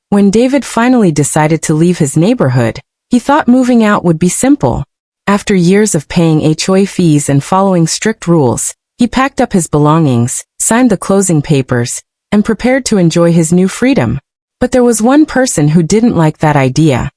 When David finally decided to leave his neighborhood, he thought moving out would be simple. After years of paying HOA fees and following strict rules, he packed up his belongings, signed the closing papers, and prepared to enjoy his new freedom. But there was one person who didn't like that idea.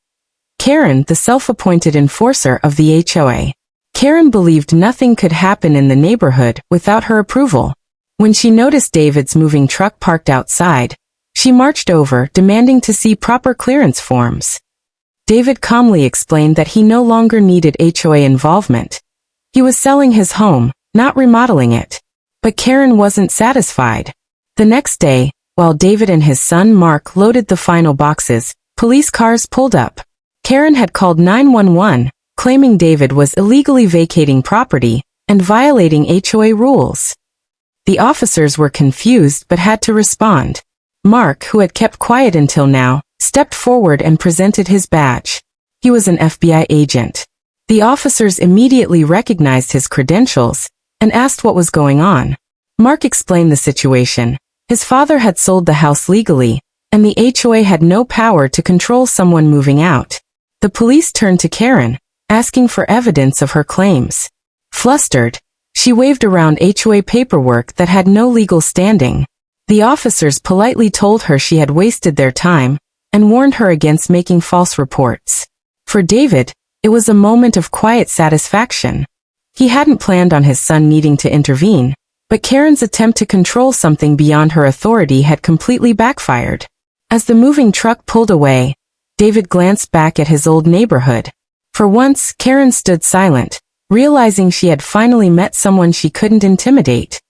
Karen, the self-appointed enforcer of the HOA. Karen believed nothing could happen in the neighborhood without her approval. When she noticed David's moving truck parked outside, she marched over, demanding to see proper clearance forms. David calmly explained that he no longer needed HOA involvement. He was selling his home, not remodeling it. But Karen wasn't satisfied. The next day, while David and his son Mark loaded the final boxes, police cars pulled up. Karen had called 911, claiming David was illegally vacating property and violating HOA rules. The officers were confused but had to respond. Mark, who had kept quiet until now, stepped forward and presented his badge. He was an FBI agent. The officers immediately recognized his credentials and asked what was going on. Mark explained the situation. His father had sold the house legally, and the HOA had no power to control someone moving out. The police turned to Karen, asking for evidence of her claims. Flustered, she waved around HOA paperwork that had no legal standing. The officers politely told her she had wasted their time and warned her against making false reports. For David, it was a moment of quiet satisfaction. He hadn't planned on his son needing to intervene, but Karen's attempt to control something beyond her authority had completely backfired. As the moving truck pulled away, David glanced back at his old neighborhood. For once, Karen stood silent, realizing she had finally met someone she couldn't intimidate.